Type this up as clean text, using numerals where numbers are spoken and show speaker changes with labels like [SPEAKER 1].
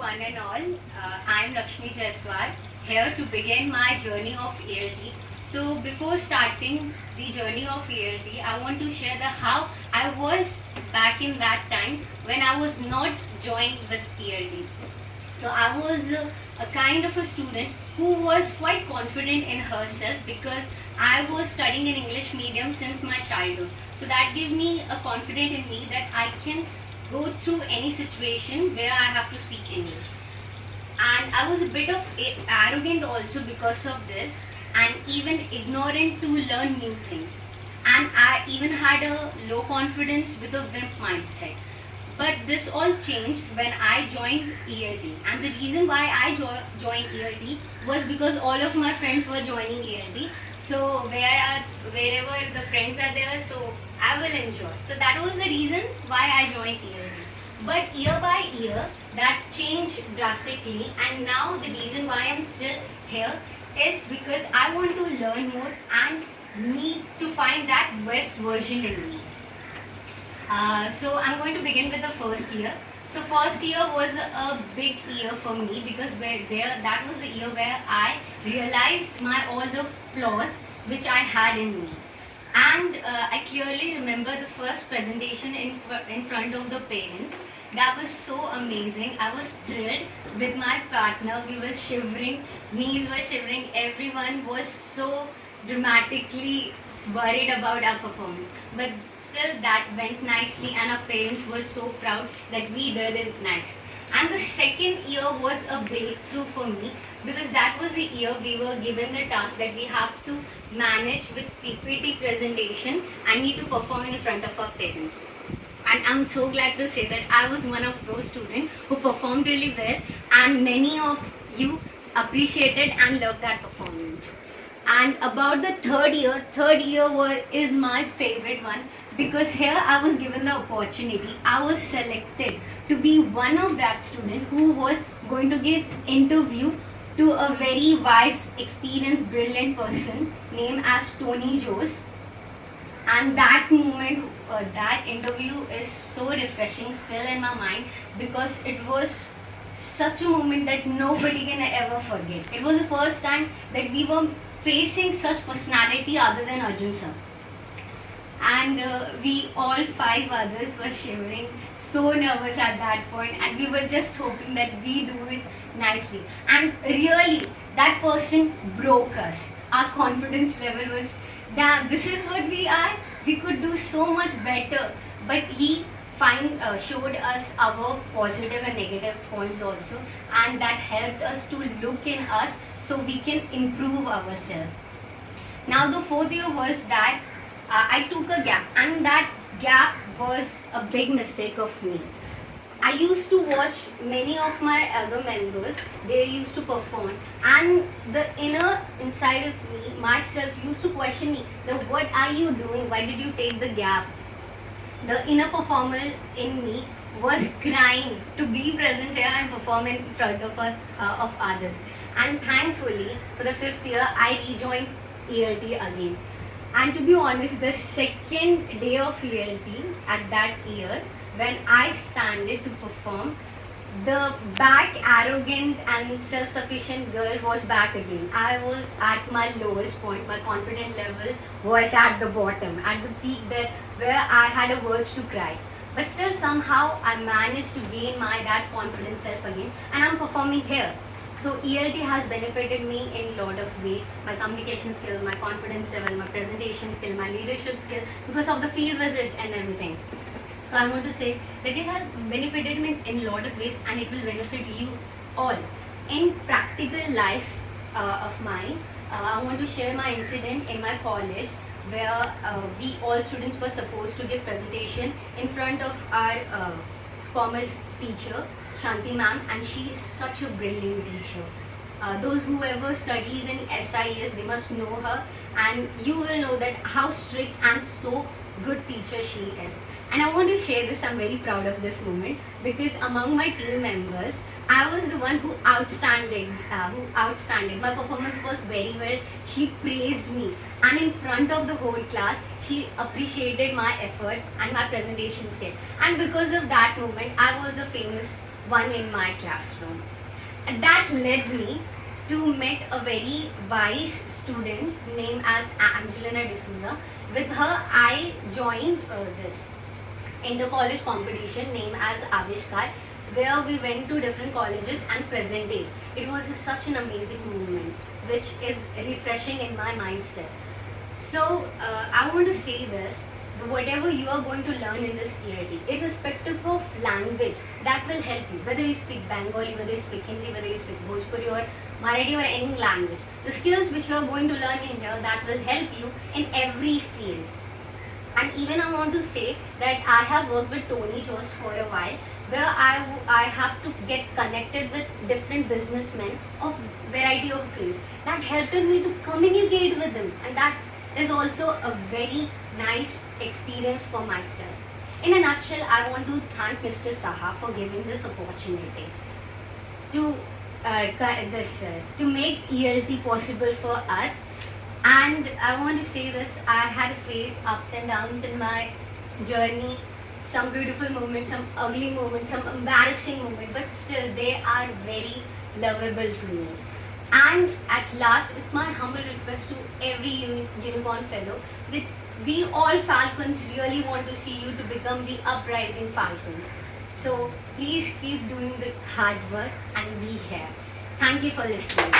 [SPEAKER 1] one and all. I'm Laxmi jaiswar, here to begin my journey of ELT. So before starting the journey of ELT, I want to share the how I was back in that time when I was not joined with ELT. So I was a kind of a student who was quite confident in herself because I was studying in English medium since my childhood. So that gave me a confidence in me that I can go through any situation where I have to speak English. And I was a bit of arrogant also because of this, and even ignorant to learn new things. And I even had a low confidence with a wimp mindset. But this all changed when I joined ELT. And the reason why I joined ELT was because all of my friends were joining ELT. So wherever the friends are there, so I will enjoy. So that was the reason why I joined ELT. But year by year, that changed drastically. And now the reason why I'm still here is because I want to learn more and need to find that best version in me. So I'm going to begin with the first year. So first year was a big year for me because that was the year where I realized all the flaws which I had in me. And I clearly remember the first presentation in front of the parents. That was so amazing. I was thrilled with my partner. We were shivering, knees were shivering. Everyone was so dramatically worried about our performance, but still that went nicely and our parents were so proud that we did it nice. And the second year was a breakthrough for me because that was the year we were given the task that we have to manage with PPT presentation and need to perform in front of our parents. And I'm so glad to say that I was one of those students who performed really well, and many of you appreciated and loved that performance. And about the third year is my favorite one because here I was given the opportunity. I was selected to be one of that student who was going to give interview to a very wise, experienced, brilliant person named as Tony Jose. And that moment, that interview is so refreshing still in my mind because it was such a moment that nobody can ever forget. It was the first time that we were facing such personality other than Arjun sir. And we all five others were shivering, so nervous at that point, and we were just hoping that we do it nicely. And really, that person broke us. Our confidence level was, damn, this is what we are. We could do so much better. But he showed us our positive and negative points also, and that helped us to look in us so we can improve ourselves. Now the fourth year was that I took a gap, and that gap was a big mistake of me. I used to watch many of my other members, they used to perform, and the inner inside of me, myself, used to question me, what are you doing? Why did you take the gap? The inner performer in me was crying to be present here and perform in front of others. And thankfully, for the fifth year, I rejoined ELT again. And to be honest, the second day of ELT at that year, when I standed to perform, the back arrogant and self-sufficient girl was back again. I was at my lowest point. My confidence level was at the bottom, at the peak there where I had a urge to cry. But still somehow I managed to gain that confident self again, and I'm performing here. So ELT has benefited me in a lot of ways. My communication skill, my confidence level, my presentation skill, my leadership skill, because of the field visit and everything. So I want to say that it has benefited me in a lot of ways, and it will benefit you all. In practical life of mine, I want to share my incident in my college where we all students were supposed to give presentation in front of our commerce teacher, Shanti ma'am, and she is such a brilliant teacher. Those whoever studies in SIS, they must know her, and you will know that how strict and so good teacher she is. And I want to share this, I'm very proud of this moment because among my team members, I was the one who outstanded. My performance was very well. She praised me, and in front of the whole class, she appreciated my efforts and my presentation skill. And because of that moment, I was a famous one in my classroom. And that led me to meet a very wise student named as Angelina D'Souza. With her, I joined this inter-college competition named as Avishkar, where we went to different colleges and presented. It was such an amazing moment, which is refreshing in my mind still. So I want to say this, whatever you are going to learn in this ELT, irrespective of language, that will help you. Whether you speak Bengali, whether you speak Hindi, whether you speak Bhojpuri or Marathi or any language, the skills which you are going to learn in here, that will help you in every field. And even I want to say that I have worked with Tony Jones for a while, where I have to get connected with different businessmen of variety of fields. That helped me to communicate with them, and that is also a very nice experience for myself. In a nutshell, I want to thank Mr. Saha for giving this opportunity to to make ELT possible for us. And I want to say this, I had faced ups and downs in my journey, some beautiful moments, some ugly moments, some embarrassing moments, but still they are very lovable to me. And at last, it's my humble request to every Unicorn Fellow that we all Falcons really want to see you to become the uprising Falcons. So please keep doing the hard work and be here. Thank you for listening.